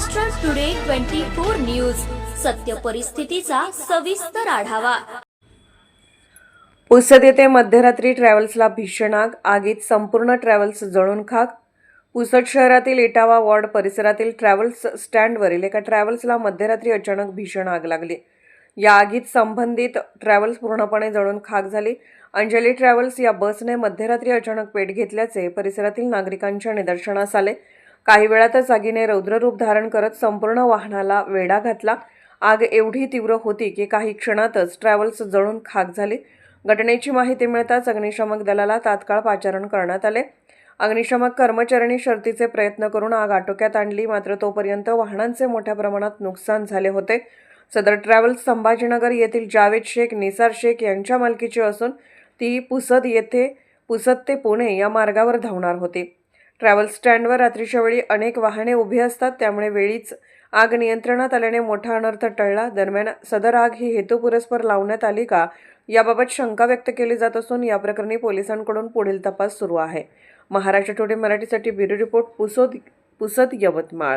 Maharashtra today 24 news, सत्य परिस्थितीचा सविस्तर आढावा। पुसद येथे मध्यरात्री ट्रॅव्हल्सला भीषण आग, आगीत संपूर्ण ट्रॅव्हल्स जळून खाक। पुसद शहरातील इटावा वॉर्ड परिसरातील ट्रॅव्हल्स स्टँडवरील एका ट्रॅव्हल्सला मध्यरात्री अचानक भीषण आग लागली। या आगीत संबंधित ट्रॅव्हल्स पूर्णपणे जळून खाक झाली। अंजली ट्रॅव्हल्स या बसने मध्यरात्री अचानक पेट घेतल्याचे परिसरातील नागरिकांच्या निदर्शनास आले। काही वेळातच आगीने रौद्ररूप धारण करत संपूर्ण वाहनाला वेढा घातला। आग एवढी तीव्र होती की काही क्षणातच ट्रॅव्हल्स जळून खाक झाली। घटनेची माहिती मिळताच अग्निशमक दलाला तात्काळ पाचारण करण्यात आले। अग्निशमक कर्मचाऱ्यांनी शर्थीचे प्रयत्न करून आग आटोक्यात आणली, मात्र तोपर्यंत वाहनांचे मोठ्या प्रमाणात नुकसान झाले होते। सदर ट्रॅव्हल्स संभाजीनगर येथील जावेद शेख, निसार शेख यांच्या मालकीची असून ती पुसद ते पुणे या मार्गावर धावणार होती। ट्रॅव्हल्स स्टँडवर रात्रीच्या वेळी अनेक वाहने उभी असतात, त्यामुळे वेळीच आग नियंत्रणात आल्याने मोठा अनर्थ टळला। दरम्यान सदर आग ही हेतुपुरस्पर लावण्यात आली का याबाबत शंका व्यक्त केली जात असून या प्रकरणी पोलिसांकडून पुढील तपास सुरू आहे। महाराष्ट्र टुडे मराठीसाठी ब्युरो रिपोर्ट, पुसद, यवतमाळ।